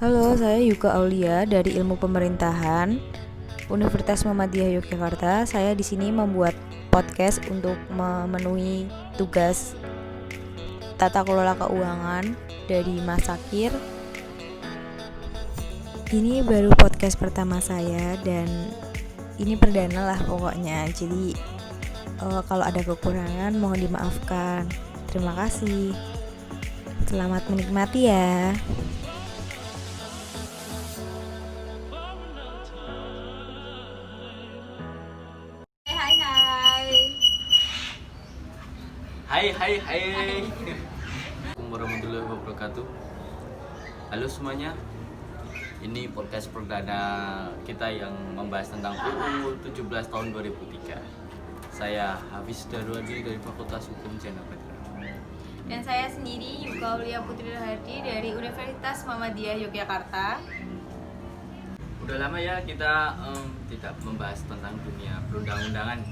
Halo, saya Yuka Aulia dari Ilmu Pemerintahan Universitas Muhammadiyah Yogyakarta. Saya di sini membuat podcast untuk memenuhi tugas tata kelola keuangan dari Mas Sakir. Ini baru podcast pertama saya dan ini perdana lah pokoknya. Jadi kalau ada kekurangan mohon dimaafkan. Terima kasih. Selamat menikmati ya. Hai. Assalamualaikum warahmatullahi wabarakatuh. Halo semuanya. Ini podcast perdana kita yang membahas tentang UU 17 tahun 2003. Saya Hafiz Darwadi dari Fakultas Hukum Jakarta. Dan saya sendiri Yuka Aulia Putri Rahardi dari Universitas Muhammadiyah Yogyakarta. Udah lama ya kita tidak membahas tentang dunia perundang-undangan.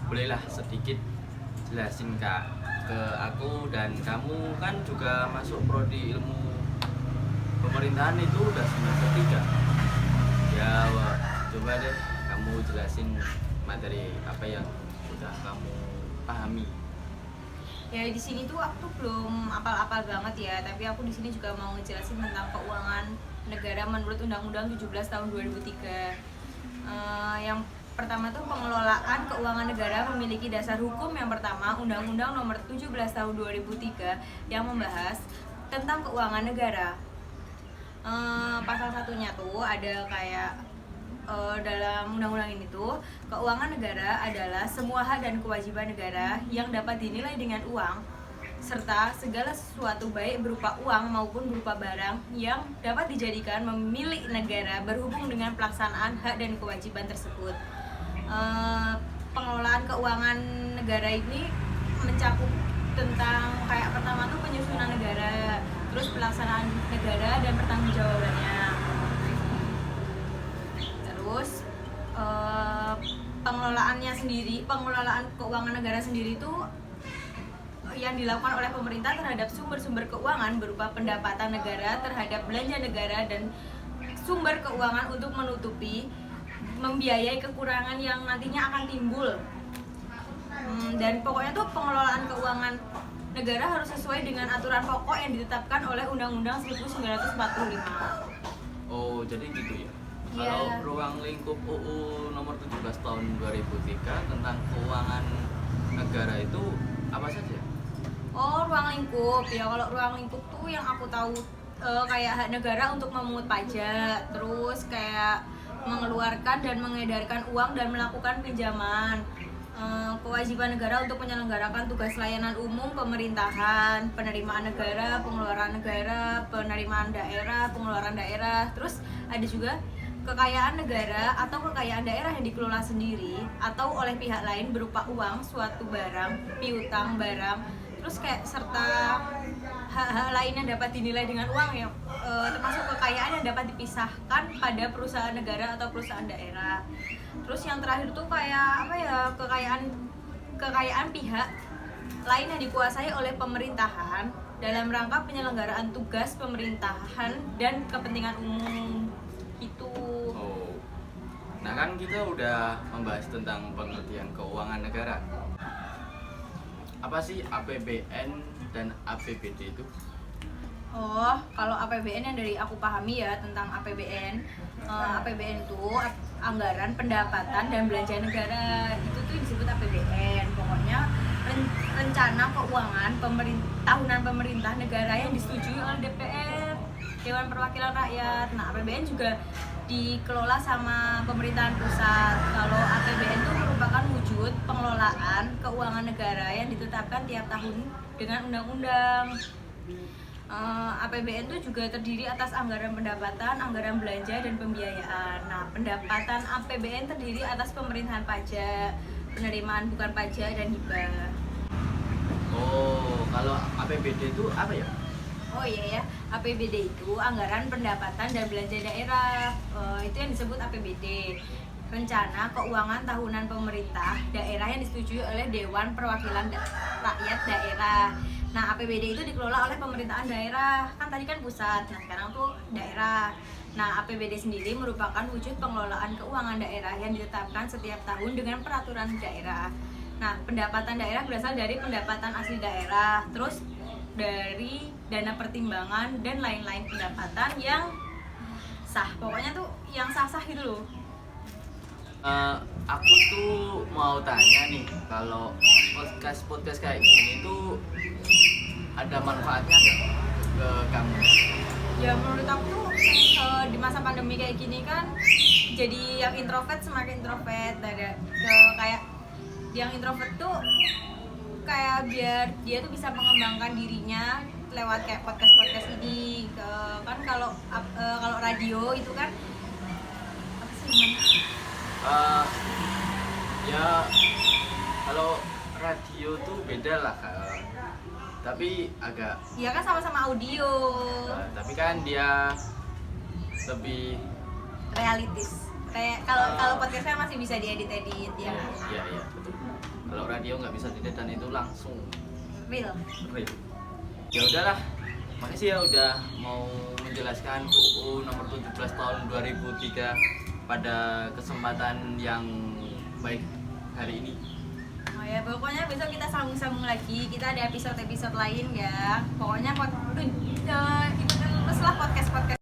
Bolehlah sedikit jelasin Kak ke aku dan kamu kan juga masuk prodi ilmu pemerintahan itu udah semester 3 ya. Coba deh kamu jelasin materi apa yang udah kamu pahami. Ya di sini tuh aku tuh belum apal-apal banget ya, tapi aku di sini juga mau ngejelasin tentang keuangan negara menurut Undang-Undang 17 tahun 2003. Yang pertama tuh pengelolaan keuangan negara memiliki dasar hukum yang pertama Undang-Undang Nomor 17 Tahun 2003 yang membahas tentang keuangan negara. Pasal satunya tuh ada kayak dalam undang-undang ini tuh keuangan negara adalah semua hak dan kewajiban negara yang dapat dinilai dengan uang serta segala sesuatu baik berupa uang maupun berupa barang yang dapat dijadikan milik negara berhubung dengan pelaksanaan hak dan kewajiban tersebut. Pengelolaan keuangan negara ini mencakup tentang kayak pertama tuh penyusunan negara, terus pelaksanaan negara dan pertanggungjawabannya, terus pengelolaan keuangan negara sendiri tuh yang dilakukan oleh pemerintah terhadap sumber-sumber keuangan berupa pendapatan negara terhadap belanja negara dan sumber keuangan untuk menutupi membiayai kekurangan yang nantinya akan timbul. Dan pokoknya tuh pengelolaan keuangan negara harus sesuai dengan aturan pokok yang ditetapkan oleh Undang-Undang 1945. Oh jadi gitu ya. Yeah. Kalau ruang lingkup UU nomor 17 tahun 2003 tentang keuangan negara itu apa saja? Oh, ruang lingkup. Ya kalau ruang lingkup tuh yang aku tahu kayak hak negara untuk memungut pajak, terus kayak mengeluarkan dan mengedarkan uang dan melakukan pinjaman. Kewajiban negara untuk menyelenggarakan tugas layanan umum pemerintahan, penerimaan negara, pengeluaran negara, penerimaan daerah, pengeluaran daerah. Terus ada juga kekayaan negara atau kekayaan daerah yang dikelola sendiri atau oleh pihak lain berupa uang, suatu barang, piutang barang, terus kayak serta hak-hak lain yang dapat dinilai dengan uang yang termasuk kekayaan yang dapat dipisahkan pada perusahaan negara atau perusahaan daerah. Terus yang terakhir tuh kayak apa ya, kekayaan pihak lain yang dikuasai oleh pemerintahan dalam rangka penyelenggaraan tugas pemerintahan dan kepentingan umum itu. Oh. Nah kan kita udah membahas tentang pengertian keuangan negara. Apa sih APBN dan APBD itu? Oh, kalau APBN yang dari aku pahami ya tentang APBN, APBN itu anggaran pendapatan dan belanja negara, itu tuh disebut APBN. Pokoknya rencana keuangan tahunan pemerintah negara yang disetujui oleh DPR, Dewan Perwakilan Rakyat. Nah, APBN juga dikelola sama pemerintahan pusat. Kalau APBN itu merupakan wujud pengelolaan keuangan negara yang ditetapkan tiap tahun dengan undang-undang. APBN itu juga terdiri atas anggaran pendapatan, anggaran belanja, dan pembiayaan. Nah, pendapatan APBN terdiri atas pemerintahan pajak, penerimaan bukan pajak, dan hibah. Oh, kalau APBD itu apa ya? Oh iya ya, APBD itu anggaran pendapatan dan belanja daerah. Itu yang disebut APBD. Rencana Keuangan Tahunan Pemerintah Daerah yang disetujui oleh Dewan Perwakilan Rakyat Daerah. Nah, APBD itu dikelola oleh pemerintahan daerah. Kan tadi kan pusat, nah sekarang tuh daerah. Nah, APBD sendiri merupakan wujud pengelolaan keuangan daerah yang ditetapkan setiap tahun dengan peraturan daerah. Nah, pendapatan daerah berasal dari pendapatan asli daerah, terus dari dana pertimbangan dan lain-lain pendapatan yang sah. Pokoknya tuh yang sah-sah gitu loh. Aku tuh mau tanya nih, kalau podcast kayak gini tuh ada manfaatnya nggak ke kamu? Ya menurut aku tuh di masa pandemi kayak gini kan jadi yang introvert semakin introvert, kayak yang introvert tuh kayak biar dia tuh bisa mengembangkan dirinya lewat kayak podcast ini. Kan kalau radio itu kan apa sih namanya? Ya kalau radio tuh beda lah, tapi agak Ya kan sama-sama audio, tapi kan dia lebih realitis. Kalau podcastnya masih bisa diedit-edit ya. iya betul. Kalau radio nggak bisa dilihat dan itu langsung Real. real. Ya udahlah, makasih ya udah mau menjelaskan UU nomor 17 tahun 2003 pada kesempatan yang baik hari ini. Oh ya, pokoknya besok kita sambung-sambung lagi. Kita ada episode lain ya. Pokoknya ikutin teruslah podcast